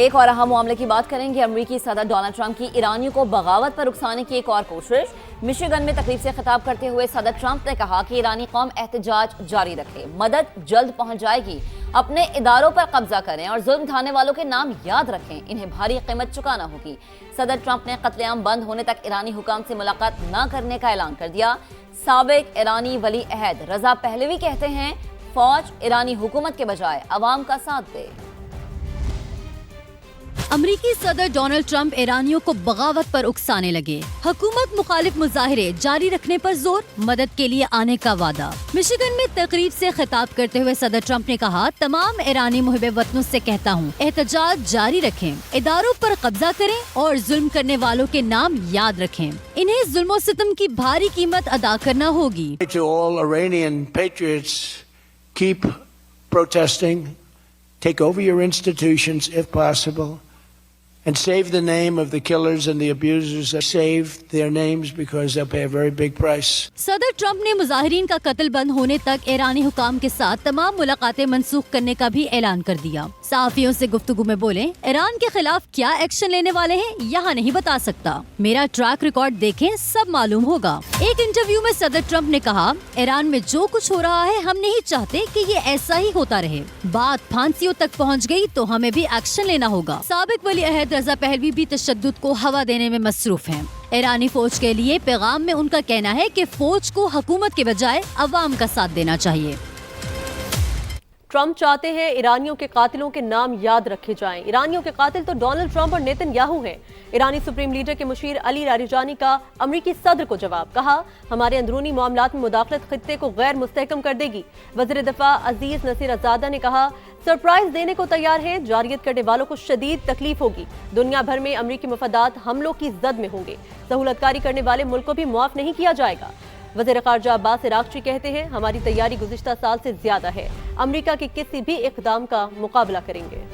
ایک اور اہم معاملے کی بات کریں گے۔ امریکی صدر ڈونلڈ ٹرمپ کی ایرانیوں کو بغاوت پر اکسانے کی ایک اور کوشش۔ مشیگن میں تقریب سے خطاب کرتے ہوئے صدر ٹرمپ نے کہا کہ ایرانی قوم احتجاج جاری رکھے، مدد جلد پہنچ جائے گی، اپنے اداروں پر قبضہ کریں اور ظلم ڈھانے والوں کے نام یاد رکھیں، انہیں بھاری قیمت چکانا ہوگی۔ صدر ٹرمپ نے قتل عام بند ہونے تک ایرانی حکام سے ملاقات نہ کرنے کا اعلان کر دیا۔ سابق ایرانی ولی عہد رضا پہلوی کہتے ہیں فوج ایرانی حکومت کے بجائے عوام کا ساتھ دے۔ امریکی صدر ڈونلڈ ٹرمپ ایرانیوں کو بغاوت پر اکسانے لگے، حکومت مخالف مظاہرے جاری رکھنے پر زور، مدد کے لیے آنے کا وعدہ۔ مشیگن میں تقریب سے خطاب کرتے ہوئے صدر ٹرمپ نے کہا، تمام ایرانی محب وطنوں سے کہتا ہوں احتجاج جاری رکھیں، اداروں پر قبضہ کریں اور ظلم کرنے والوں کے نام یاد رکھیں، انہیں ظلم و ستم کی بھاری قیمت ادا کرنا ہوگی۔ To all Iranian patriots, keep protesting, take over your institutions if possible, and save the name of the killers and the abusers. Save their names because they'll pay a very big price. صدر Trump نے مظاہرین کا قتل بند ہونے تک ایرانی حکام کے ساتھ تمام ملاقاتیں منسوخ کرنے کا بھی اعلان کر دیا۔ صحافیوں سے گفتگو میں بولے، ایران کے خلاف کیا ایکشن لینے والے ہیں یہاں نہیں بتا سکتا، میرا ٹریک ریکارڈ دیکھیں سب معلوم ہوگا۔ ایک انٹرویو میں صدر ٹرمپ نے کہا، ایران میں جو کچھ ہو رہا ہے ہم نہیں چاہتے کہ یہ ایسا ہی ہوتا رہے، بات پھانسیوں تک پہنچ گئی تو ہمیں بھی ایکشن لینا ہوگا۔ سابق ولی عہد رضا پہلوی بھی تشدد کو ہوا دینے میں مصروف ہیں۔ ایرانی فوج کے لیے پیغام میں ان کا کہنا ہے کہ فوج کو حکومت کے بجائے عوام کا ساتھ دینا چاہیے۔ ٹرمپ چاہتے ہیں ایرانیوں کے قاتلوں کے نام یاد رکھے جائیں۔ ایرانیوں کے قاتل تو ڈونلڈ ٹرمپ اور نیتن یاہو ہیں۔ ایرانی سپریم لیڈر کے مشیر علی لاریجانی کا امریکی صدر کو جواب، کہا ہمارے اندرونی معاملات میں مداخلت خطے کو غیر مستحکم کر دے گی۔ وزیر دفاع عزیز نصیر آزادہ نے کہا، سرپرائز دینے کو تیار ہیں، جارحیت کرنے والوں کو شدید تکلیف ہوگی، دنیا بھر میں امریکی مفادات حملوں کی زد میں ہوں گے، سہولت کاری کرنے والے ملک کو بھی معاف نہیں کیا جائے گا۔ وزیر خارجہ عباس عراقچی کہتے ہیں، ہماری تیاری گزشتہ سال سے زیادہ ہے، امریکہ کے کسی بھی اقدام کا مقابلہ کریں گے۔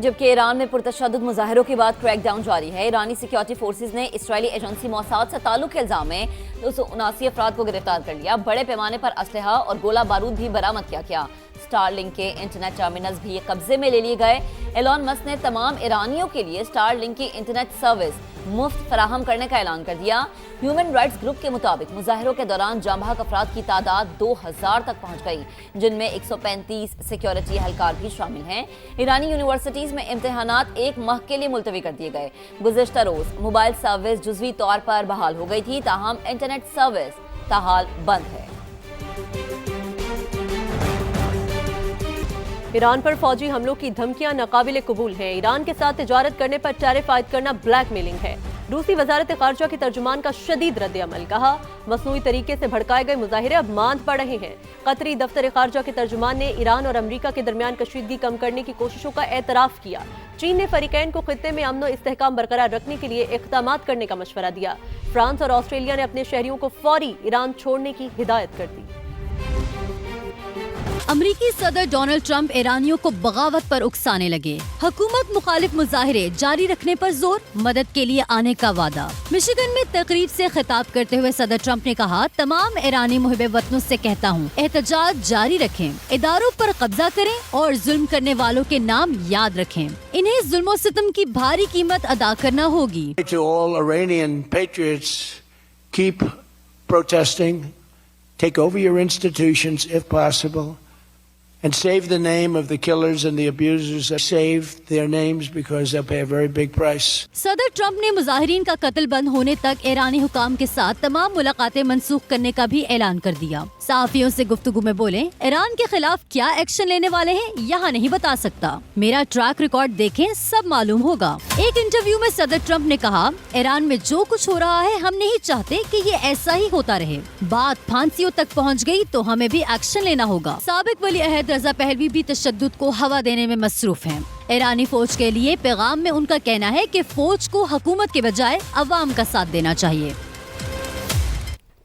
جبکہ ایران میں پرتشدد مظاہروں کے بعد کریک ڈاؤن جاری ہے، ایرانی سیکیورٹی فورسز نے اسرائیلی ایجنسی موساد سے تعلق کے الزام میں 279 افراد کو گرفتار کر لیا۔ بڑے پیمانے پر اسلحہ اور گولہ بارود بھی برآمد کیا۔ سٹار لنک کے انٹرنیٹ ٹرمینلز بھی قبضے میں لے لیے گئے۔ ایلون مسک نے تمام ایرانیوں کے لیے سٹار لنک کی انٹرنیٹ سروس مفت فراہم کرنے کا اعلان کر دیا۔ ہیومن رائٹس گروپ کے مطابق مظاہروں کے دوران جاں بحق افراد کی تعداد 2000 تک پہنچ گئی، جن میں 135 سیکیورٹی اہلکار بھی شامل ہیں۔ ایرانی یونیورسٹیز میں امتحانات ایک ماہ کے لیے ملتوی کر دیے گئے۔ گزشتہ روز موبائل سروس جزوی طور پر بحال ہو گئی تھی، تاہم انٹرنیٹ سروس تاحال بند ہے۔ ایران پر فوجی حملوں کی دھمکیاں ناقابل قبول ہیں۔ ایران کے ساتھ تجارت کرنے پر ٹیرف عائد کرنا بلیک میلنگ ہے۔ روسی وزارت خارجہ کے ترجمان کا شدید رد عمل، کہا مصنوعی طریقے سے بھڑکائے گئے مظاہرے اب ماند پڑ رہے ہیں۔ قطری دفتر خارجہ کے ترجمان نے ایران اور امریکہ کے درمیان کشیدگی کم کرنے کی کوششوں کا اعتراف کیا۔ چین نے فریقین کو خطے میں امن و استحکام برقرار رکھنے کے لیے اقدامات کرنے کا مشورہ دیا۔ فرانس اور آسٹریلیا نے اپنے شہریوں کو فوری ایران چھوڑنے کی ہدایت کر دی۔ امریکی صدر ڈونلڈ ٹرمپ ایرانیوں کو بغاوت پر اکسانے لگے، حکومت مخالف مظاہرے جاری رکھنے پر زور، مدد کے لیے آنے کا وعدہ۔ مشیگن میں تقریب سے خطاب کرتے ہوئے صدر ٹرمپ نے کہا، تمام ایرانی محب وطنوں سے کہتا ہوں احتجاج جاری رکھیں، اداروں پر قبضہ کریں اور ظلم کرنے والوں کے نام یاد رکھیں، انہیں ظلم و ستم کی بھاری قیمت ادا کرنا ہوگی۔ To all Iranian patriots, keep protesting, take over your institutions if possible, and save the name of the killers and the abusers. Save their names because they'll pay a very big price. صدر Trump نے مظاہرین کا قتل بند ہونے تک ایرانی حکام کے ساتھ تمام ملاقاتیں منسوخ کرنے کا بھی اعلان کر دیا۔ صحافیوں سے گفتگو میں بولے، ایران کے خلاف کیا ایکشن لینے والے ہیں یہاں نہیں بتا سکتا، میرا ٹریک ریکارڈ دیکھیں سب معلوم ہوگا۔ ایک انٹرویو میں صدر ٹرمپ نے کہا، ایران میں جو کچھ ہو رہا ہے ہم نہیں چاہتے کہ یہ ایسا ہی ہوتا رہے، بات پھانسیوں تک پہنچ گئی تو ہمیں بھی ایکشن لینا ہوگا۔ سابق ولی عہد رضا پہلوی بھی تشدد کو ہوا دینے میں مصروف ہیں۔ ایرانی فوج کے لیے پیغام میں ان کا کہنا ہے کہ فوج کو حکومت کے بجائے عوام کا ساتھ دینا چاہیے۔